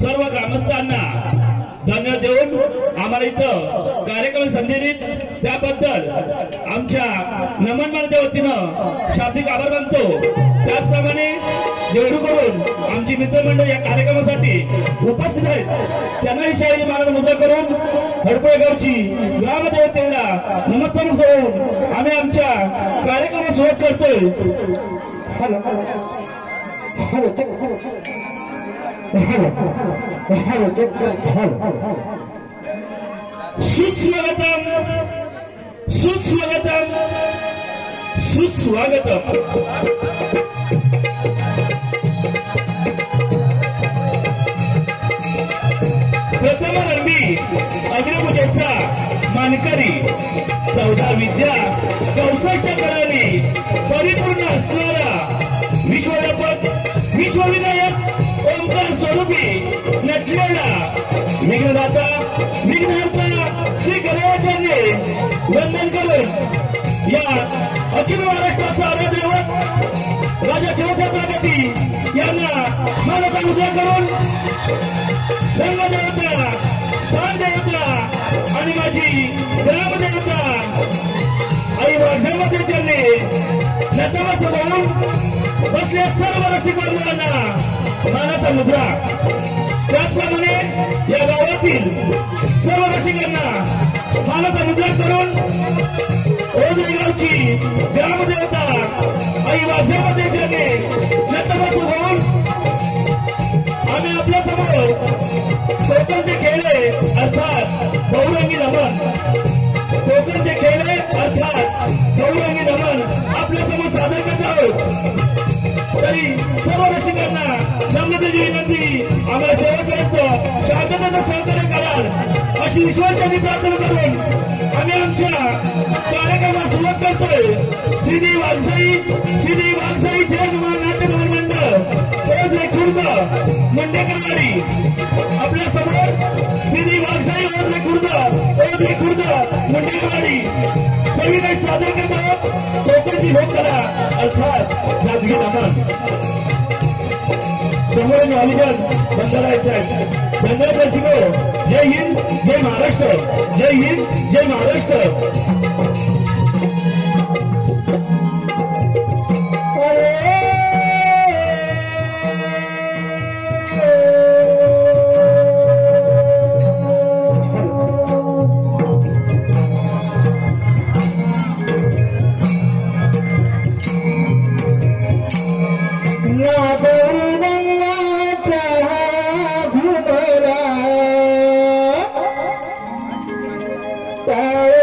सर्व ग्रामस्थांना धन्यवाद देऊन आम्हाला इथं कार्यक्रम संधी दिली त्याबद्दल आमच्या नमन मालच्या वतीनं शाब्दिक आभार मानतो। त्याचप्रमाणे जेणेकरून आमची मित्रमंडळ या कार्यक्रमासाठी उपस्थित आहेत त्यांनाही शाहीर महाराज मुद्रा करून हडपळगावची ग्रामदेवतेला नमस्कार करून आम्ही आमच्या कार्यक्रमास सुरुवात करतोय। सुस्वागतम सुस्वागतम सुस्वागतम। प्रथम रंगी अग्निपूजेचा मानकरी 14 विद्या 64 कलांनी परिपूर्ण असणारा विश्वविनायक ओंकार स्वरूपी नटलेला विघ्नदाता विघ्नहर्ता श्री गणराजांनी वंदन करून या अखिल महाराष्ट्राचा आराध्यदैवत राजा शिवछत्रपती यांना मानाचा मुद्रा करून रंगदेवता स्थानदेवता आणि माझी नतमस्तक होऊन बसले सर्व रसिक बांधवांना मानाचा मुद्रा। त्याचप्रमाणे या गावातील सर्व रसिकांना मानाचा मुद्रा करून ओझरी गावची ग्रामदेवता आई वासुदेव देवाने नतमस्तक होऊन आम्ही आपल्या समोर कोकणचे खेळे अर्थात बहुरंगी नमन, कोकणचे खेळे अर्थात बहुरंगी नमन आपल्या समोर सादर करत आहोत। तरी सर्व रसिकांना नम्रतेची विनंती, आम्हाला शेवटपर्यंत शांततेचं सहकार्य कराल अशी ईश्वराची प्रार्थना करून आम्ही आमच्या कार्यक्रमाला सुरुवात करतोय। श्रीदेवी वाघसाई जय नाट्य मंडळ खुर्द मुंडेकरवाडी आपल्या समोर श्रीदेवी वाघसाई खुर्द मुंडेकरवाडी सगळी काही सादर करतो। कोकणची लोककला अर्थात जादगी नमन समोर अलीगड बंधारायचं आहे। धन्यवाद दर्शको, जय हिंद जय महाराष्ट्र, जय हिंद जय महाराष्ट्र।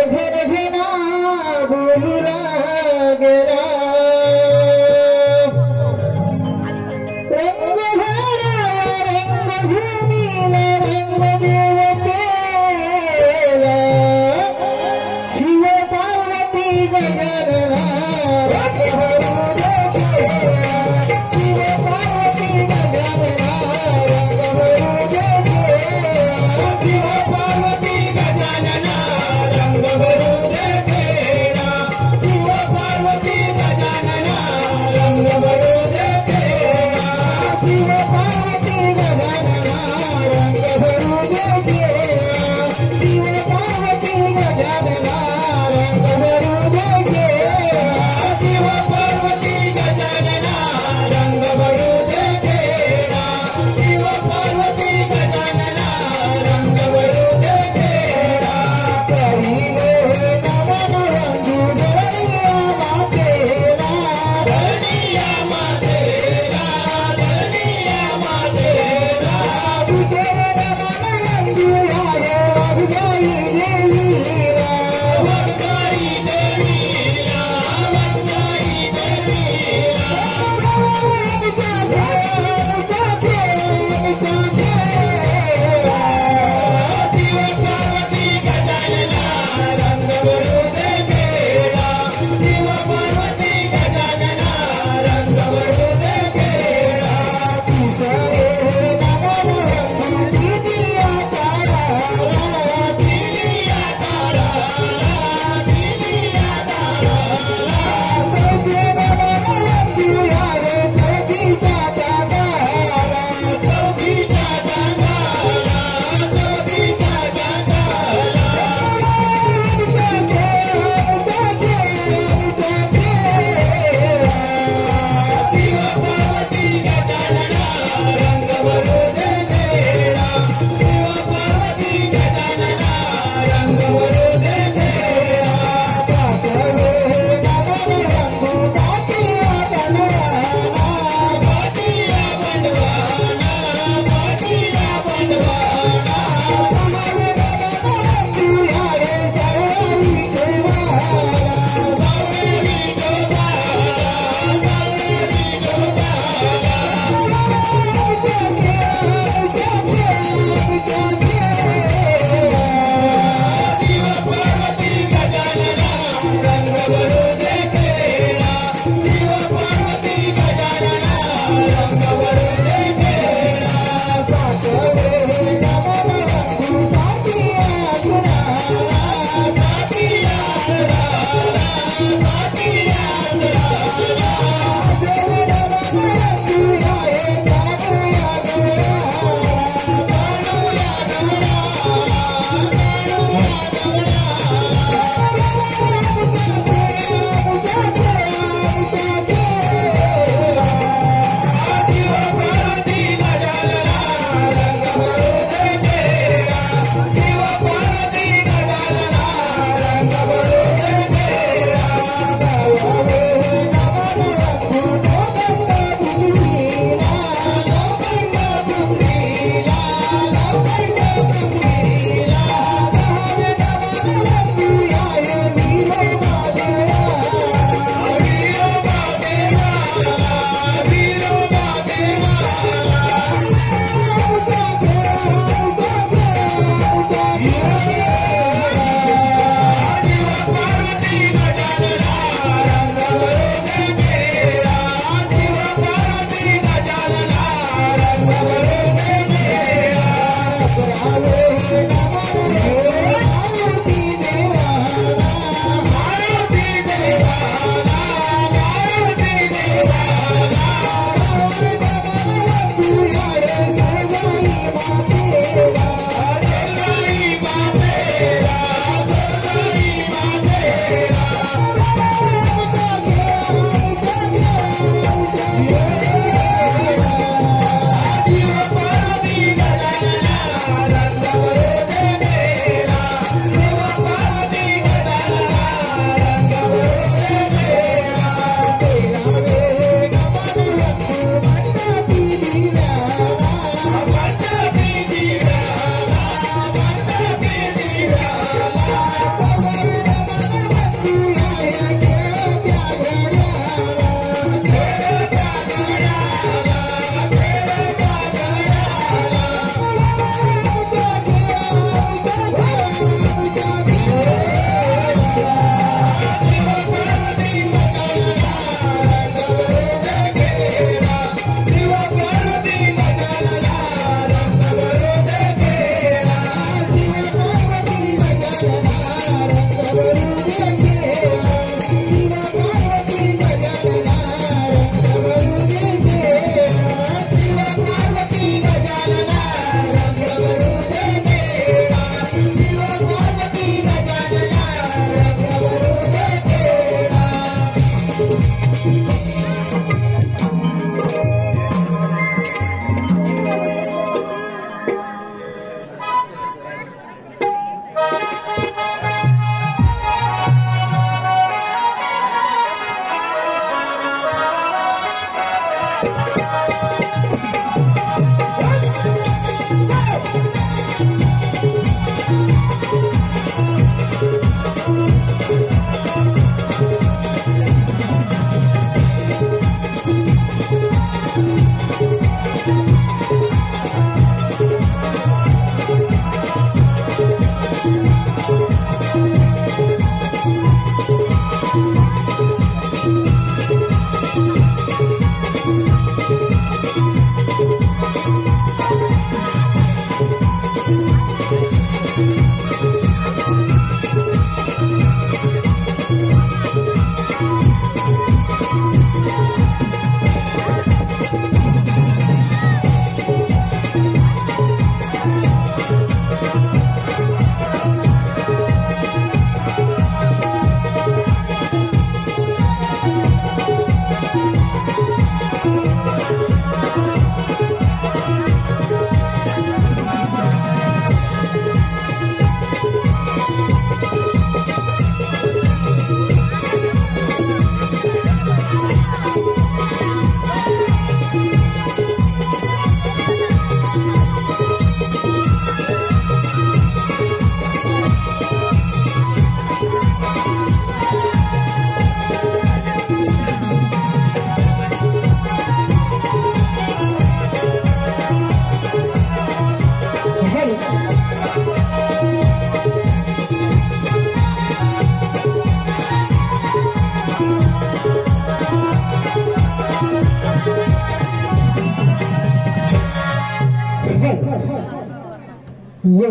घन घना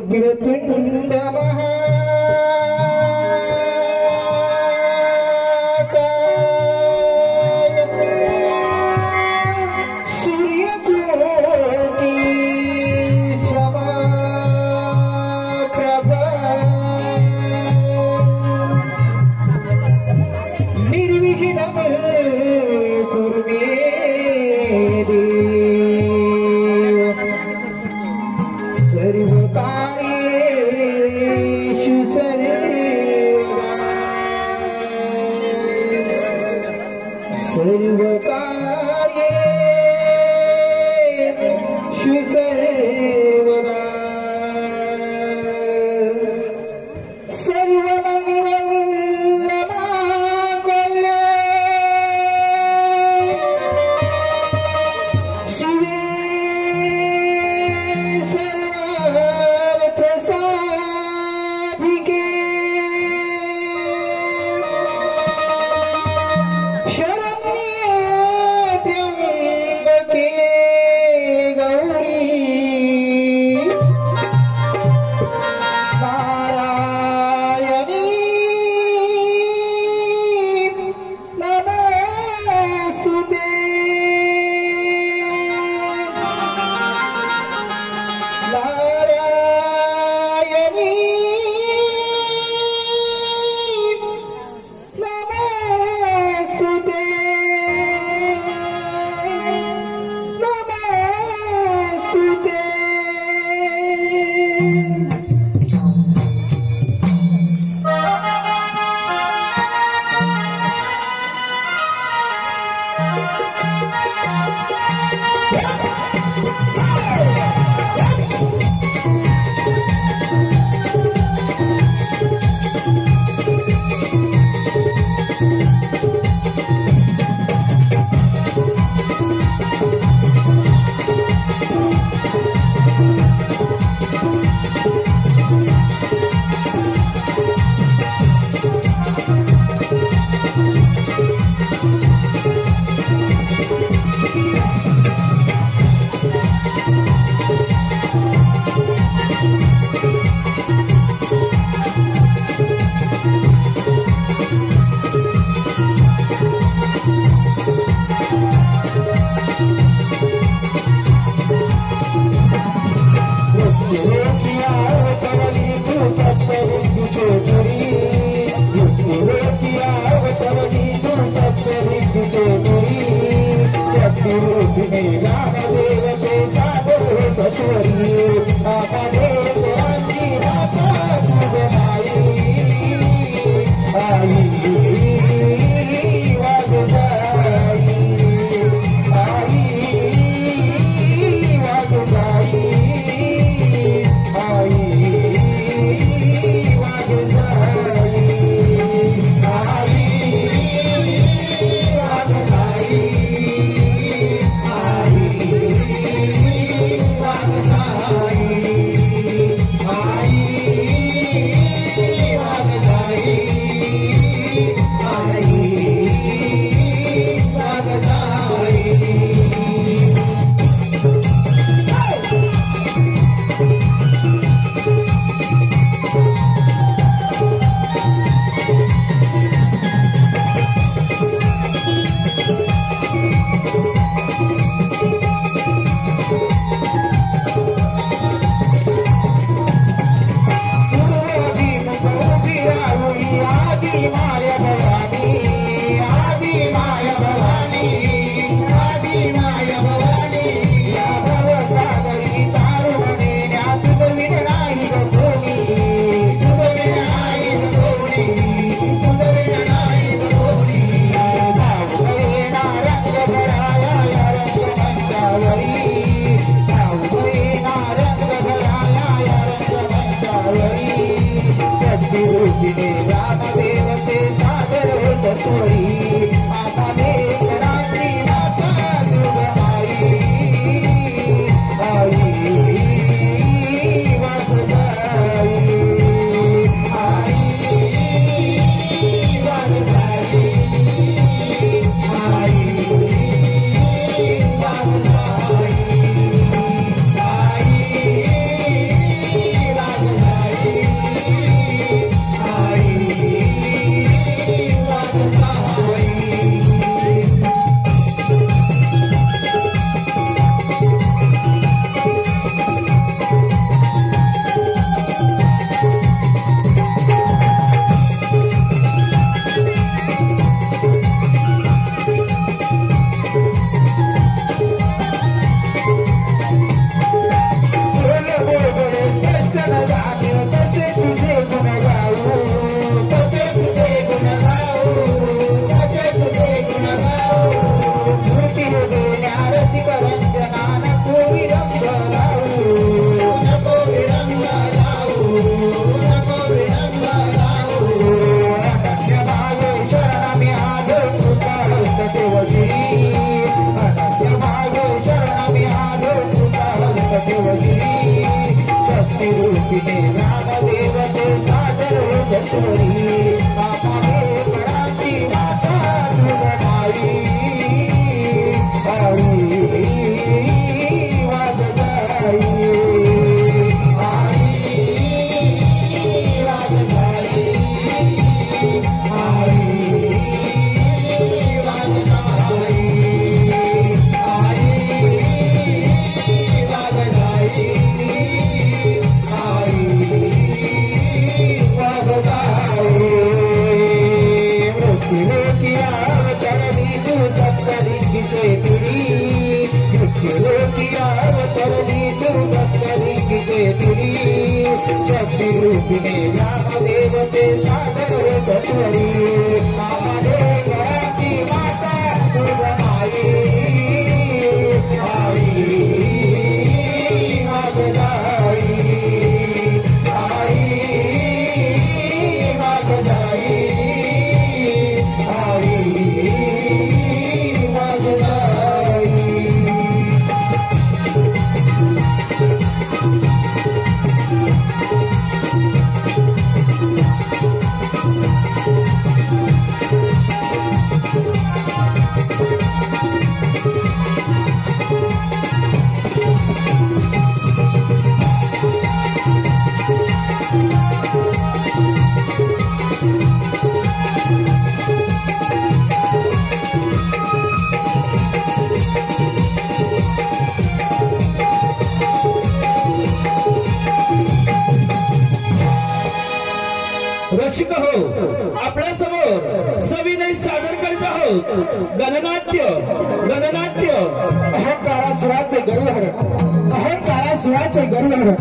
वक्रतुंड महाकाय सूर्यकोटि समप्रभ निर्विघ्नं कुरु मे देव सर्व कार्ये रूपिणे ग्रामदेवते सादर सत्वरी आम्हाले घराची माता तुझमाई आई मागदाई आई मागदाई आई मागदाई रसिक हो, आपल्या समोर सविनय सादर करीत आहोत गणनाट्य गणनाट्य अहंकारासुराचे गरुडहर अहंकारासुराचे गरुडहर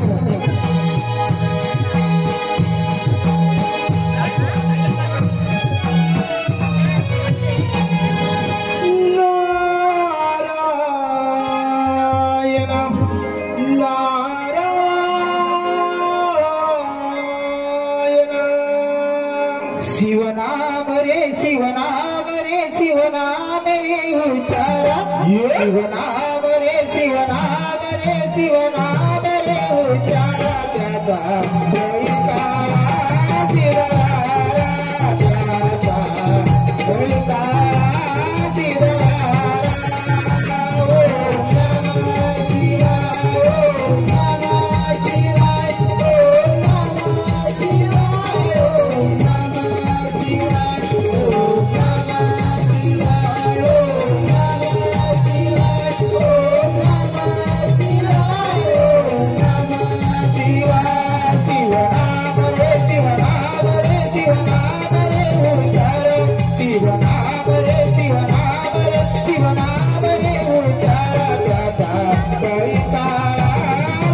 शिवनाम रे शिवनाम रे शिवनाम रे उच्चारा शिवनाम रे शिवनाम रे शिवनाम रे उच्चारा त्याचा जयकारा शिवराया त्याचा जयकारा शिवराया ओम नमः शिवाय ओम नमः शिवाय ओम नमः शिवाय ओम नमः शिवाय ओम नमः शिवाय ओम नमः शिवाय ओम नमः शिवाय ओम नमः शिवाय शिवनाम रे शिवनाम रे शिवनाम रे उच्चार शिवनाम रे शिवनाम रे शिवनाम रे उच्चार त्याचा कळीकाळा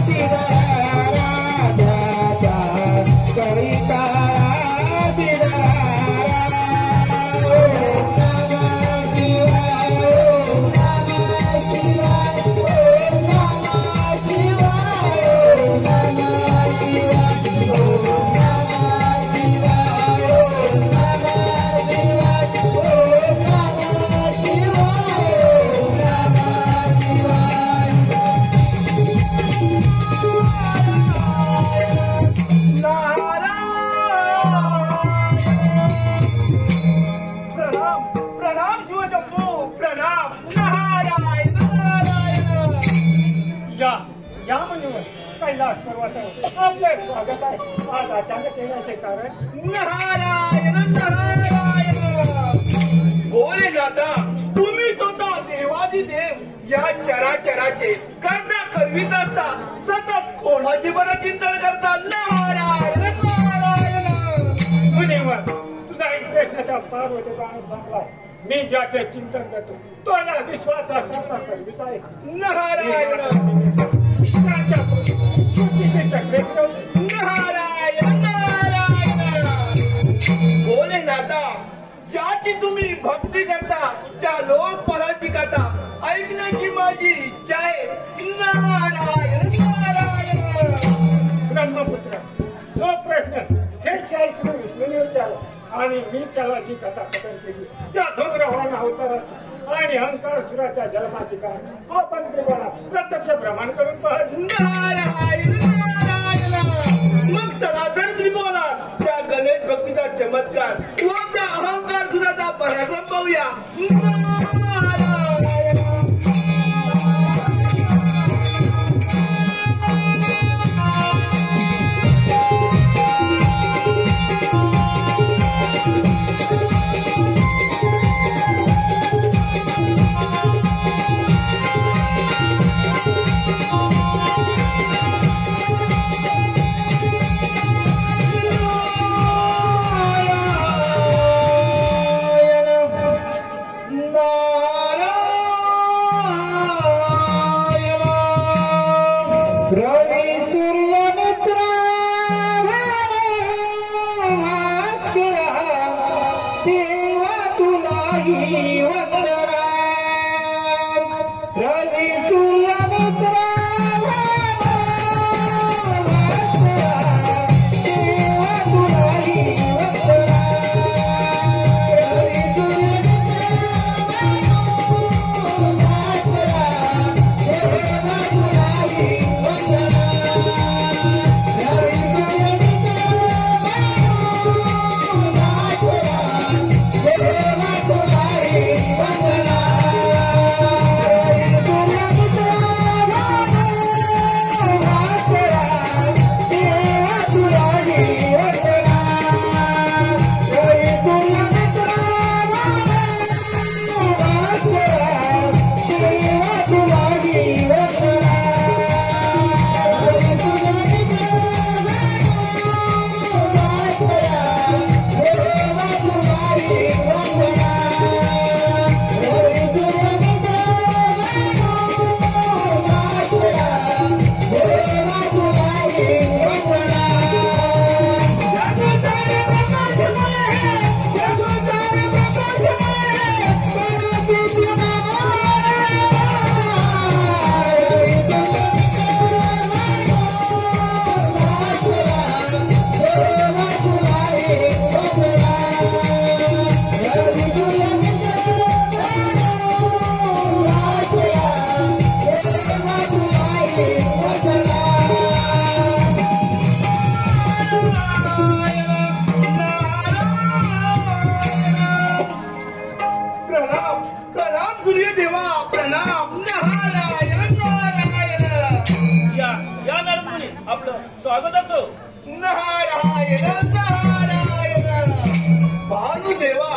शिवराया त्याचा कळीकाळा शिवराया ओम नमः शिवाय ओम नमः शिवाय ओम नमः शिवाय ओम नमः शिवाय ओम नमः शिवाय ओम नमः शिवाय ओम नमः शिवाय ओम नमः शिवाय प्रणाम प्रणाम शिवशंभू प्रणाम नारायण नारायण या या म्हणून कैलास पर्वतावर आपले स्वागत आहे. आज अचानक येण्याचे कारण नारायण नारायण बोले नाथा तुम्ही स्वतः देवादिदेव या चराचराचे कर्ता करवीत असता सतत कोणाची बरं चिंतन करता नारायण नारायण मुनीवर तुझा इंद्रेशाचा पार्वती बाण बांधलाय. मी ज्याचे चिंतन करतो तो या विश्वाचा कर्ता करवीत आहे नारायण त्याच्या चुकीचे चक्रे फिरवून नारायण नारायण बोले नाथा ज्याची तुम्ही भक्ती करता त्या लोकपराची कथा ऐकण्याची माझी इच्छा आहे नारायण नारायण ब्रह्मपुत्र तो प्रश्न 46 विष्णूने विचारला आणि मी त्याला जी कथा कथन केली त्या धूम्रवान अवताराची आणि अहंकार सुराच्या जन्माची कारण आपण त्रिगुणा प्रत्यक्ष भ्रमण करून पाहत नारायण नारायण मग सनातन त्रिगुणात त्या गणेश भक्तीचा चमत्कार व त्या अहंकार सुराचा पराक्रम पाहूया नारायण नारायण तुलाही वंदना रवी सूर्य मित्र स्वागत असो. नारायण नारायण. भानुदेवा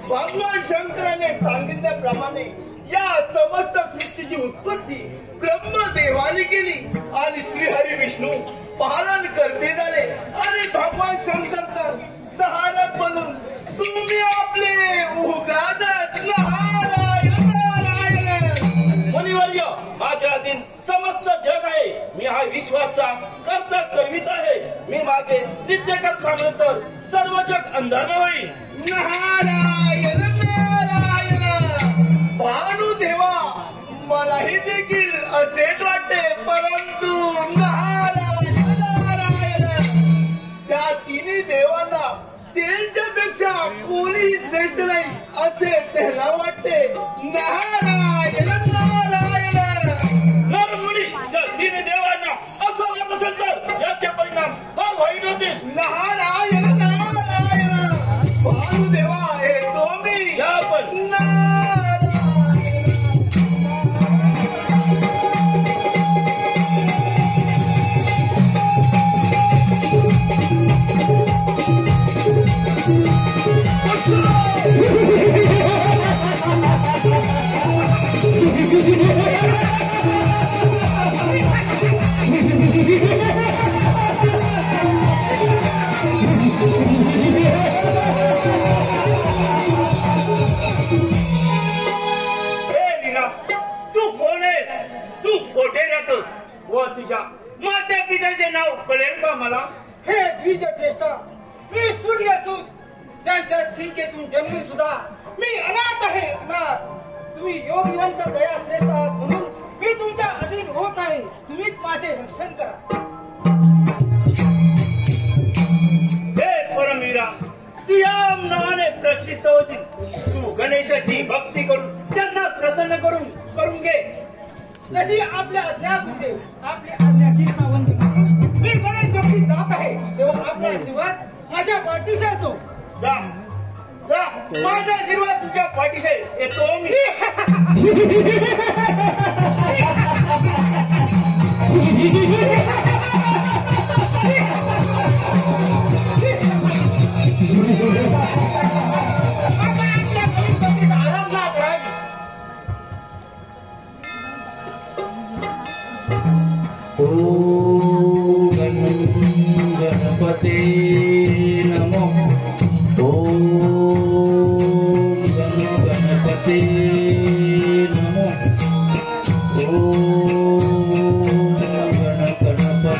भगवान शंकराने सांगितल्याप्रमाणे या समस्त सृष्टीची उत्पत्ती ब्रह्मदेवाने केली आणि श्रीहरी विष्णू पालन करते झाले आणि भगवान शंकर तर सहारक बनून तुम्ही आपले उगादत. नारायण नारायण. मुनिवर्य, माझ्या अधीन समस्त जग आहे. मी हा विश्वाचा करता करवित आहे. मी मागे नित्य करता तर सर्व जग अंधार होईल. नारायण नारायण. भानुदेवा मलाही देखील असेच वाटते, परंतु नारायण नारायण. त्या तिन्ही देवांना त्यांच्यापेक्षा कोणीही श्रेष्ठ नाही असे त्यांना वाटते. नारायण नारायण. नरमुनी, जर तिने देवांना असं वाटत असेल तर याचे परिणाम फार वाईट होतील. नारायण नारायण. भानुदेवा येतो मी. या पण व तुझ्या माता पित्याचे नाव कळेल का मला? हे द्विजश्रेष्ठ, मी सूर्यसूत, त्यांच्या सिंकेतून जन्मी सुद्धा मी अनाथ आहे, अनाथ. तुम्ही योगवंत दया श्रेष्ठ आहात म्हणून मी तुमच्या अधीन होत आहे. तुम्हीच माझे रक्षण करा. हे परमवीरा, तू या नावाने प्रसिद्ध होशील. तू गणेशाची भक्ती करून त्यांना प्रसन्न करून घे. जशी आपल्या आज्ञा गुरुदेव, आपल्या आज्ञाची सावंत. मी गणेश भक्ती जात आहे, तेव्हा आपल्या आशीर्वाद माझ्या पाठीशी असो. जा जा, माझा आशीर्वाद तुझ्या पाठीशी येतो मी. आराम ना करावी. ओम गणपते नमो. ओम गणपते नमो. ओम गणपते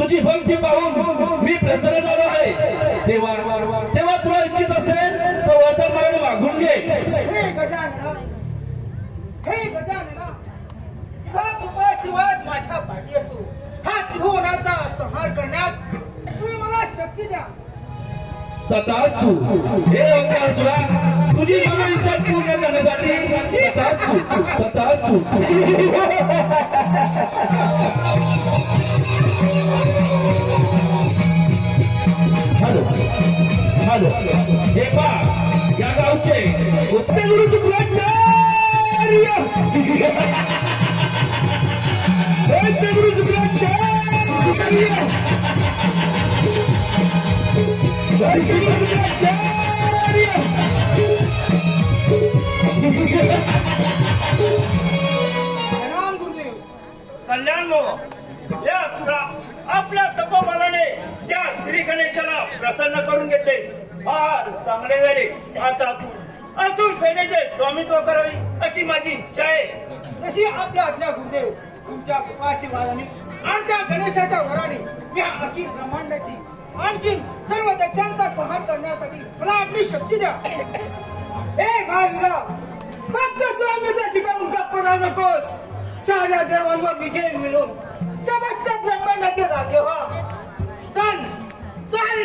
तुझी भक्ती पाहून मी प्रसन्न झालो आहे. तेव्हा तेव्हा तुला इच्छित असेल तो वरदान माझ्याकडे मागून घे. हे गजानना, हे गजानना, हा कृपाशिवाय माझ्या पाठी असो. हा त्रिभुवनाचा संहार करण्यास तुम्ही मला शक्ती द्या. तथास्तु. हे ओंकारेश्वरा, तुझी मन इच्छा पूर्ण करण्यासाठी तथास्तु तथास्तु. Hello hello. हे पा या गावचे गुप्ते गुरु शुक्राचार्य, गुरु शुक्राचार्य, प्रणाम गुरुदेव. कल्याण बाबा, या असुरा आपल्या तपोबलाने त्या श्री गणेशाला प्रसन्न करून घेतले. फार चांगले झाले. आता तू असुर सेनेचे स्वामित्व करावी अशी माझी इच्छा आहे. जशी आपल्या आज्ञा गुरुदेव. तुमच्या कृपाशीर्वादाने आणि त्या गणेशाच्या वराने या अखिल ब्रह्मांडाची आणखी सर्व दैत्यांचा संहार करण्यासाठी मला आपली शक्ती द्या. हे महावीरा, फक्त स्वामीचा शिकावून गप्प राहू नकोस. साऱ्या देवांवर विजय मिळून समस्त ब्रह्मांडाचे राज्य व्हा. चल चल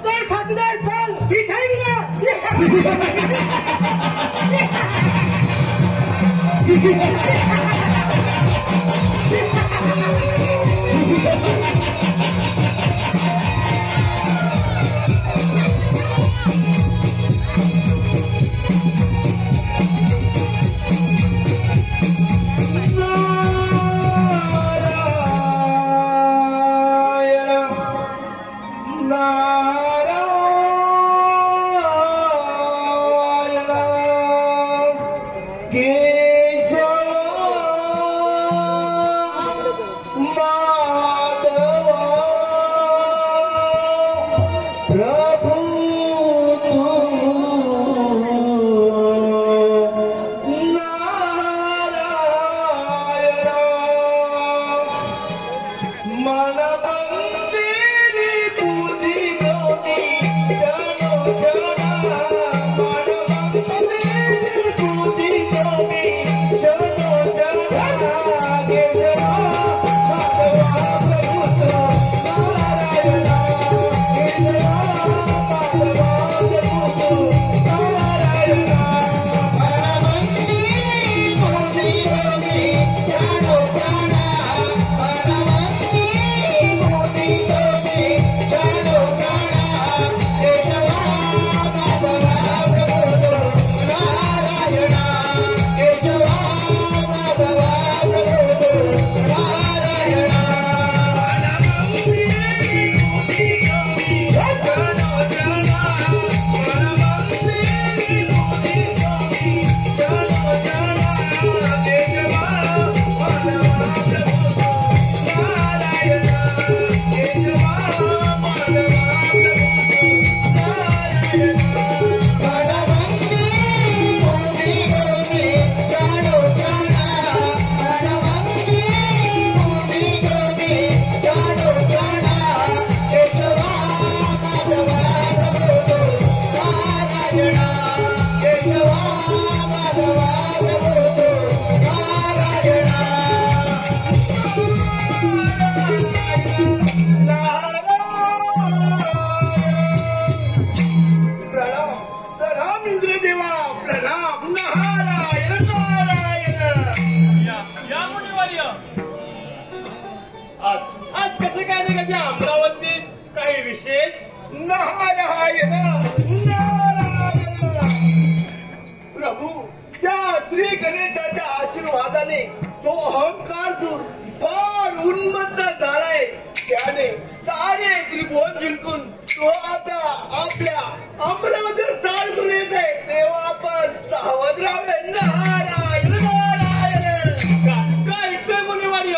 चल साथीदार चल. ठीक आहे ना? अमरावतीत काही विशेष? नारायण प्रभू, त्या श्री गणेशाच्या आशीर्वादाने तो अहंकार दूर फार उन्मत्त झालाय. त्याने सारे त्रिभुवन जिंकून तो आता आपल्या अमरावतीवर चालून येत आहे. तेव्हा आपण सावध राहावे. नारायण नारायण. काय इतके मुनिवर्य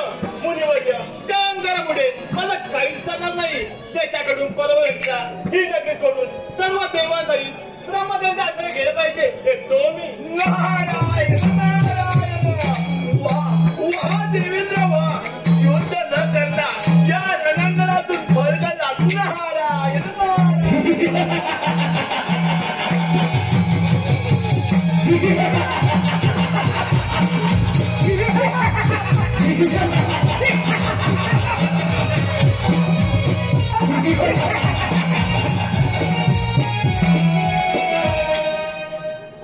त्या अंगारापुढे मला काहीच चालणार नाही. त्याच्याकडून परवक्षा ही नक्की सोडून सर्व देवांसहित ब्रह्मदेवाचा आश्रय गेलं पाहिजे. हे तो मी. नारायण नारायण. वा वा देवेंद्र वा. युद्ध न करता या रणांगणात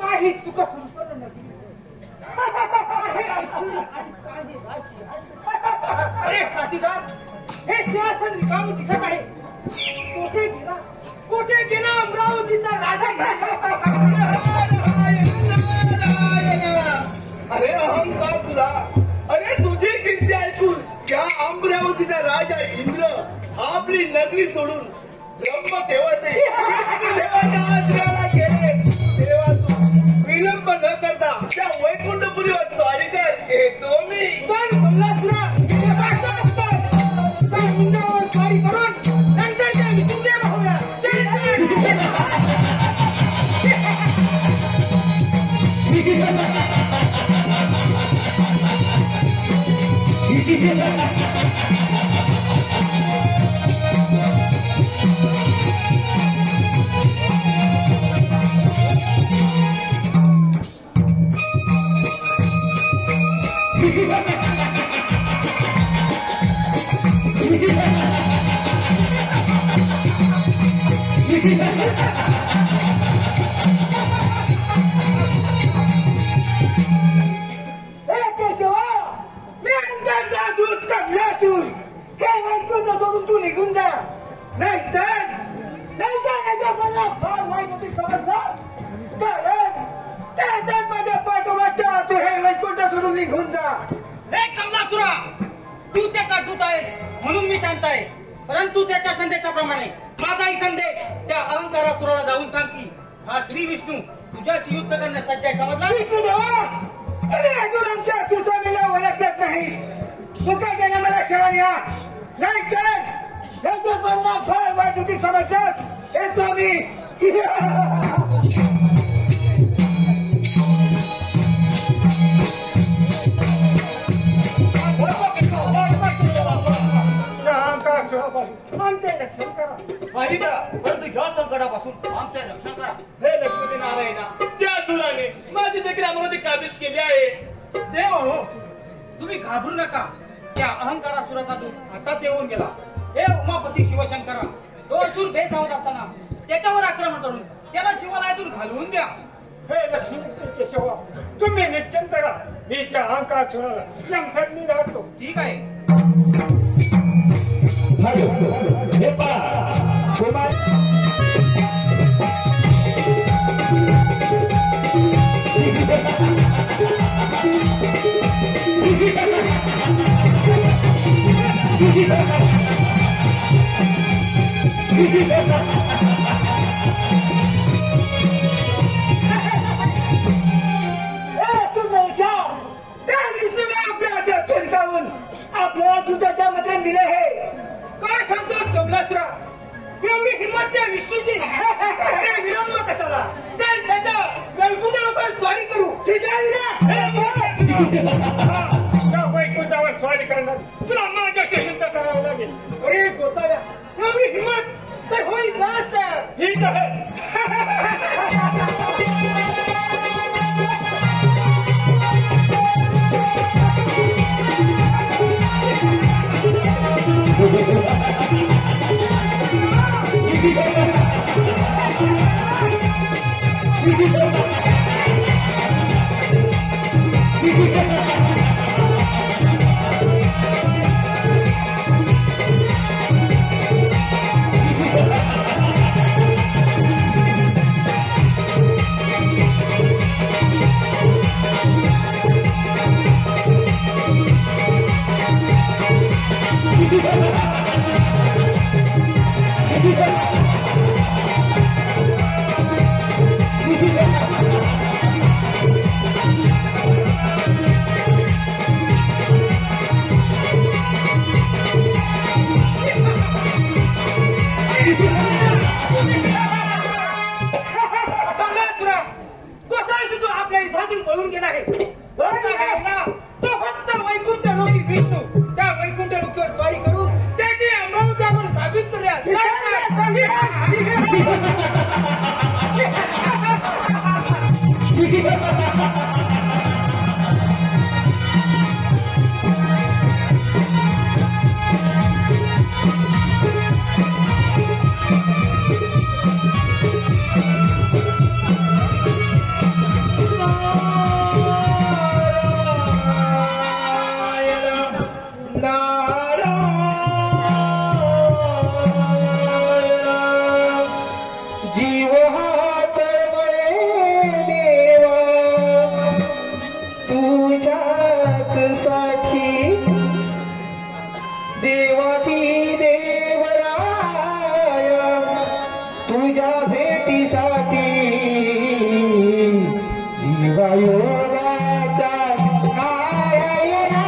काही सुख संपन्न नदी अरे साथीदार हे सिंहासन रिकामी दिसत आहे कुठे गेला अमरावतीचा राजा अरे अहंकार तुला अरे तुझी कीर्ती ऐकून त्या अमरावतीचा राजा इंद्र आपली नगरी सोडून ब्रह्मदेवाचे विष्णुदेवाच्या आश्रयाला गेले. तेव्हा तू विलंब न करता त्या वैकुंठपुरीवर स्वारी कर. येतो मी. स्वारी करून नंतर त्या विष्णुदेव होऊया. सोडून तू निघून जा. नाही तर फार वाईट होती समजला. माझ्या पाठोपाठ तू हे वैकुंठ सोडून निघून जा. कमलासुरा, तू त्याचा दूत आहेस म्हणून मी शांत आहे. परंतु त्याच्या संदेशाप्रमाणे माझाही संदेश त्या अहंकारासुराला जाऊन सांग की हा श्री विष्णू तुझ्याशी युद्ध करण्यास सज्ज आहे. समजला? विष्णुदेवा, तुम्ही अजून आमच्या सुसामीला ओळखत नाही. तुका त्याने मला शरण या. नाही तर त्याच्या परिणाम फार वाईट होती समजतात. येतो मी. आमचे रक्षण करा. माहिती करा, परंतु या संकटापासून आमचे रक्षण करा. हे लक्ष्मी नारायणा, त्या दुराने माझी देखील अमरावती काबीज केली आहे. देव हो, तुम्ही घाबरू नका. त्या अहंकारासुराचा दूत आताच येऊन गेला. हे उमापती शिवशंकरा, तो असुर बेसावत असताना त्याच्यावर आक्रमण करून त्याला शिवालयातून घालवून द्या. हे लक्ष्मी केशवा, तुम्ही निश्चिंत करा. मी त्या अहंकार सुराला लंघनी राहतो. ठीक आहे. हे पहा कुमार आपल्याला दुधाच्या मत्रान दिले हे. काय सांगतोस कमलासुरा? एवढी हिंमत त्या विष्णूची. विलंब कशाला? चल त्याच्या वैकुंठावर स्वारी करू. त्या वैकुंठावर स्वारी करणार तुला माझ्याशी युद्ध करावं लागेल. अरे गोसाव्या, एवढी हिंमत तर होईल नाच. ठीक आहे. तुझ्याच साठी देवाची देवराया तुझ्या भेटीसाठी जीवायोगाच्या नारायणा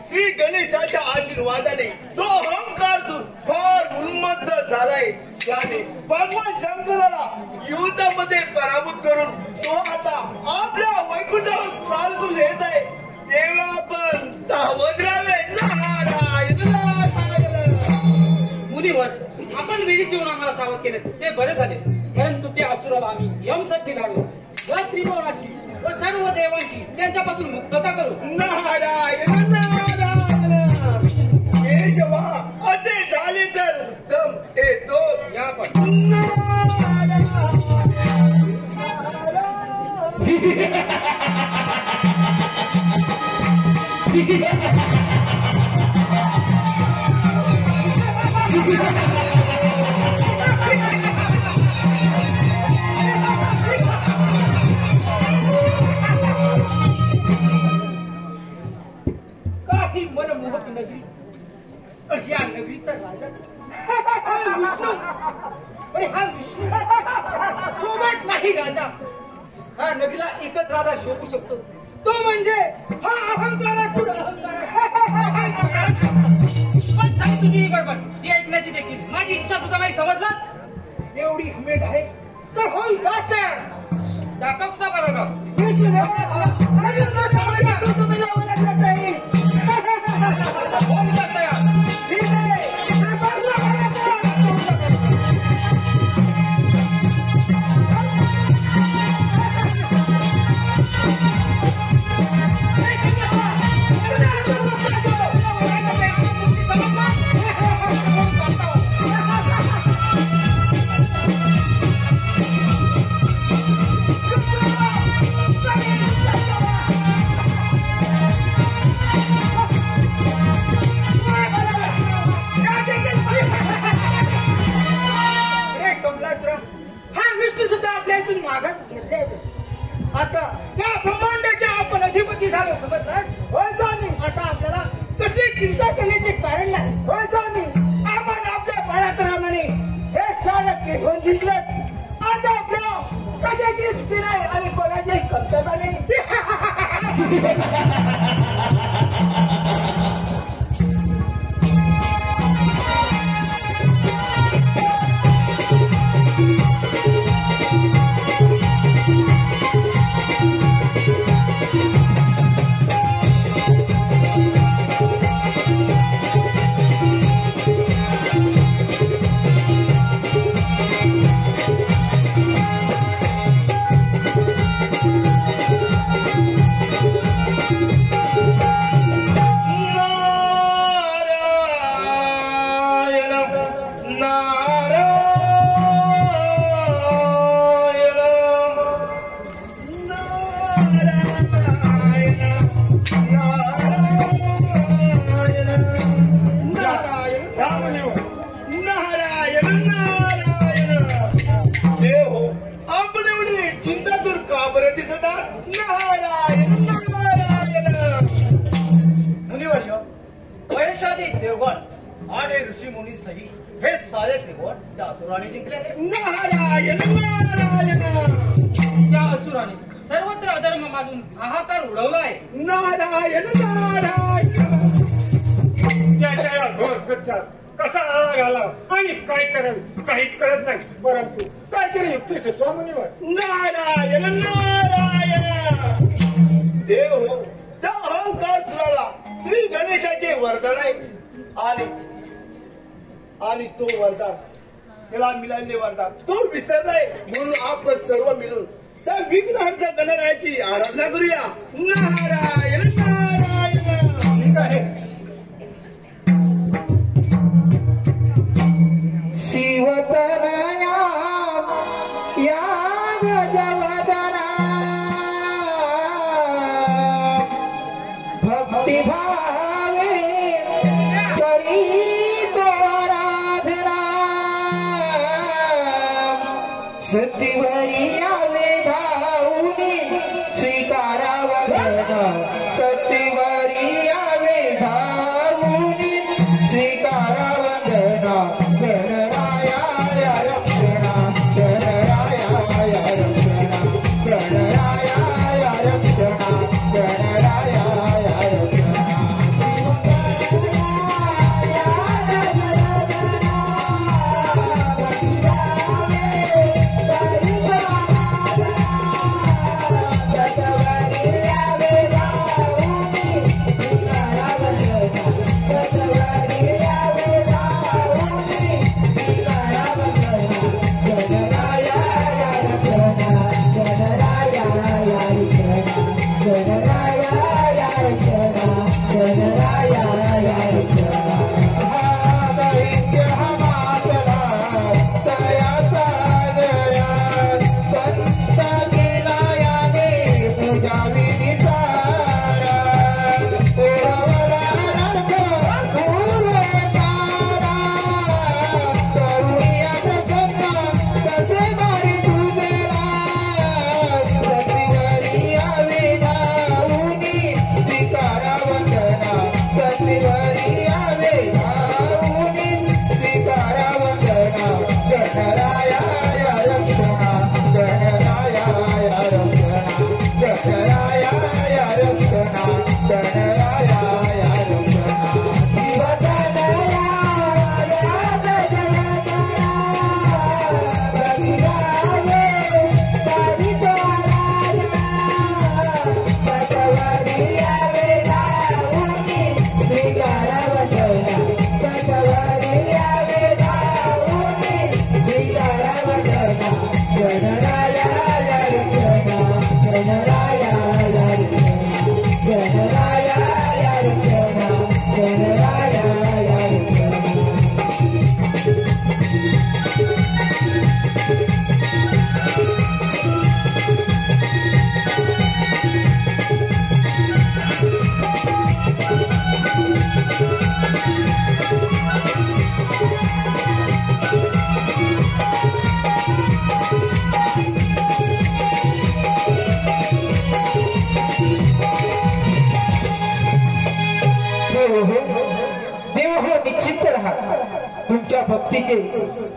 श्री गणेशाच्या आशीर्वादाने तो अहंकार फार उन्मत्त झालाय. त्याने भगवान शंकराला युद्धामध्ये पराभूत करून तो आता आपल्या वैकुंठावर चालून येत आहे. तेव्हा आपण सावध राहावे. नारायण नारायण. मुनीवर आपण वेळीच येऊन आम्हाला सावध केले ते बरे झाले. परंतु त्या असुराला आम्ही यमसक्ती धाडू व त्रिभुवनाची व सर्व देवांची त्यांच्यापासून मुक्तता करू. नारायण नारायण. केशवा असे झाले तर उत्तम. येतो या पण काही मनमोहक नगरी या नगरीचा राजा हा विष्णू सोबत नाही राजा. हा नगरीला एकच राजा शोधू शकतो तो म्हणजे हा अहंकारासुर. पण झाली तुझी ही बडबड ती ऐकण्याची देखील माझी इच्छा सुद्धा नाही. समजलास? एवढी उमेद आहे तर होईल दास तयार. दाखव सुद्धा बरोबर. विष्णू देवा तुम्ही जाऊ लागत नाही. होऊन जा तयार. ठीक आहे. आता या ब्रह्मांडाच्या आपण अधिपती झालो. समजलास? होय स्वामी. आता आपल्याला कसली चिंता करण्याचे कारण नाही. होय स्वामी. आपण आपल्या पराक्रमाने हे सारं घेऊन जिंकलं. सुट्टी नाही आणि कोणाची कमतरता नाही. देवगण आणि ऋषी मुनी सही हे सारे त्रिकोण त्या असुराने जिंकले. नारायण नारायण. त्या असुराने सर्वत्र अधर्म माजून हाहाकार उडवलाय. नारायण नारायण. त्याच्या या घोर कृत्यात कसा आळा घालावा आणि काय करावे काहीच कळत नाही. परंतु काहीतरी युक्ती सुचवा मुनीवर. नारायण नारायण. देव त्या अहंकार सुराला श्री गणेशाचे वरदान आहे आणि तो वरदान त्याला मिळालेले वरदान तो विसरलाय. म्हणून आपण सर्व मिळून त्या विघ्नहर्ता गणरायाची आराधना करूया. नारायण नारायण. ठीक आहे. शिवतनया या गजवदना भक्तिभावे करीतो आराधना सतीवरी यावे धावूनी स्वीकारावं सतीवरी यावे धावूनी स्वीकारावं गणराया रक्षणा गणराया रक्षणा गणराया रक्षणा गणराया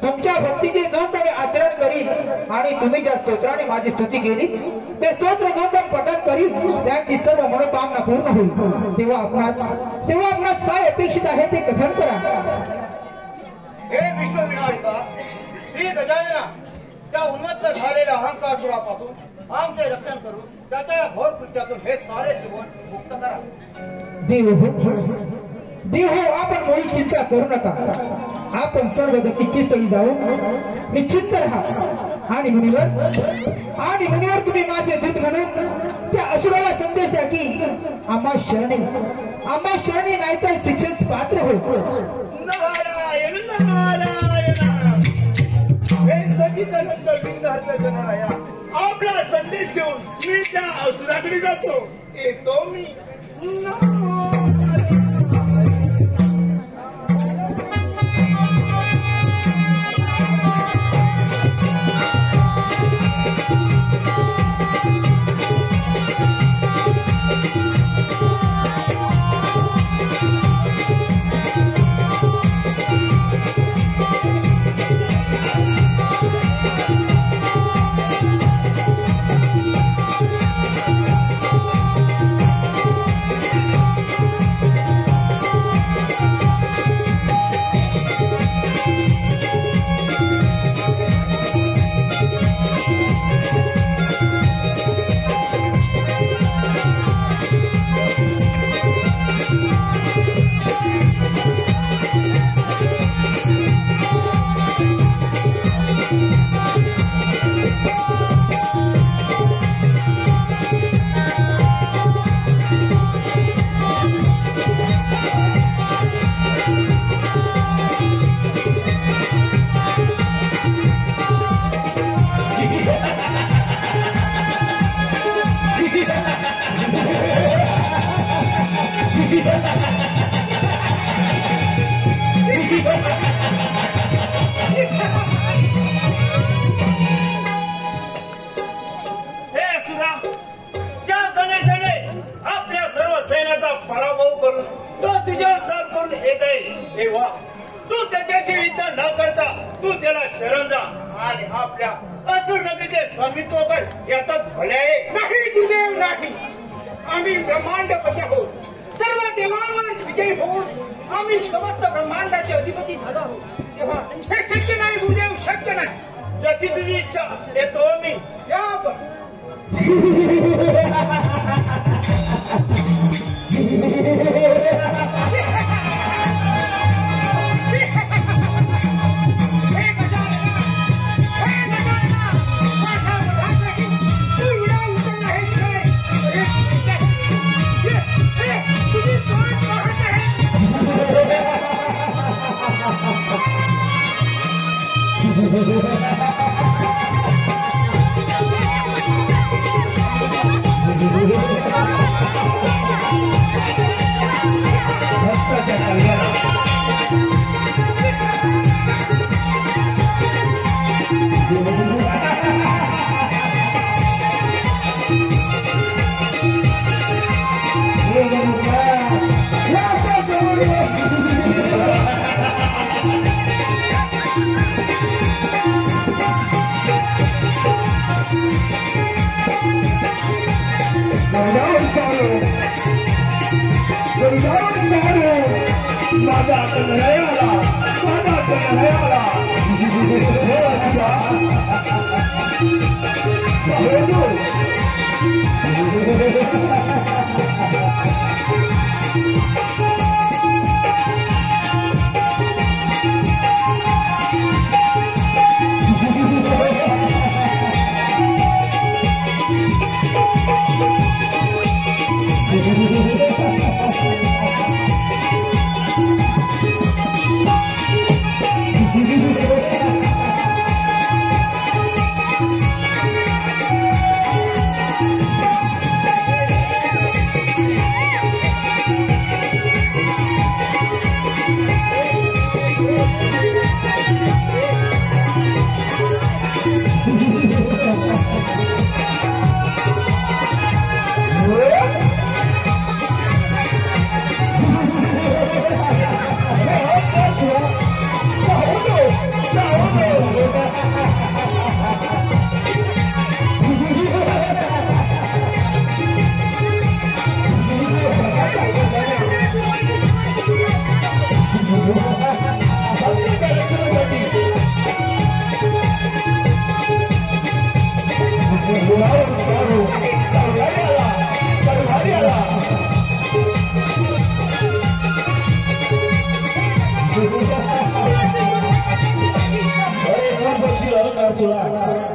तुमच्या भक्तीचे जो कोणी आचरण करील आणि तुम्ही ज्या स्तोत्राने माझी स्तुती केली ते स्तोत्र जो पण पठण करील त्यांची सर्व मनोकामना पूर्ण होईल. तेव्हा आपणास काय अपेक्षित आहे ते कथन करा. हे विश्वविनायका श्री गजानना, त्या उन्मत्त झालेल्या अहंकासुरापासून आमचे रक्षण करून त्याच्या या घोर कृत्यातून हे सारे जीवन मुक्त करा. देव हो, आपण मुळी चिंता करू नका. आपण सर्व गतीची स्थळी जाऊ निश्चिंत राहा. आणि मुनिवर तुम्ही माझे दूत म्हणून त्या असुराला संदेश द्या की आम्हा शरणी नाहीतर शिक्षेस पात्र हो. नारायण नारायण हे सचिदानंद विघ्नहर्ता गणराया, आपला संदेश घेऊन मी त्या असुराकडे जातो. येतो मी.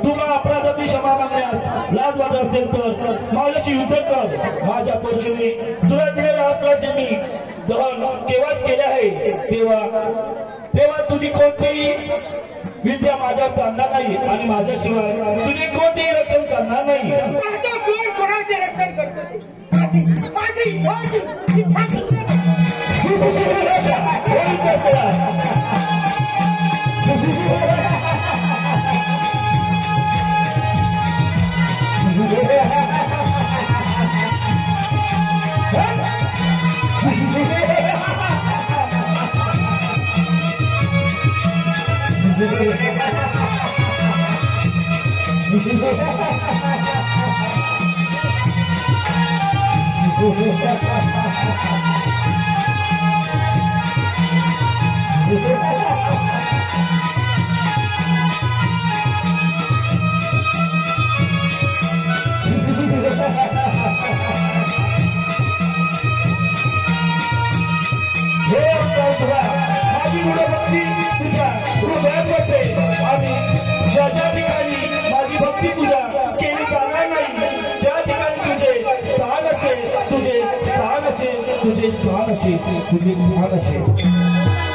तुला अपराधाची क्षमा मागण्यास लाज वाटत असेल तर माझ्याशी युद्ध कर. माझ्या पैशाने तुला दिलेल्या अस्त्राचे मी दहन केव्हाच केले आहे. तेव्हा तुझी कोणतीही विद्या माझ्यावर चालणार नाही आणि माझ्याशिवाय तुझे कोणतेही रक्षण करणार नाही. आता कोण कोणाचे रक्षण करतो? माझी इच्छा माझी भक्ती तुझ्या हृदयात बसेल आणि ज्या ठिकाणी माझी भक्ती पूजा केली जाणार नाही त्या ठिकाणी तुझे स्थान असेल, तुझे स्थान असेल, तुझे स्थान असेल, तुझे स्थान असेल.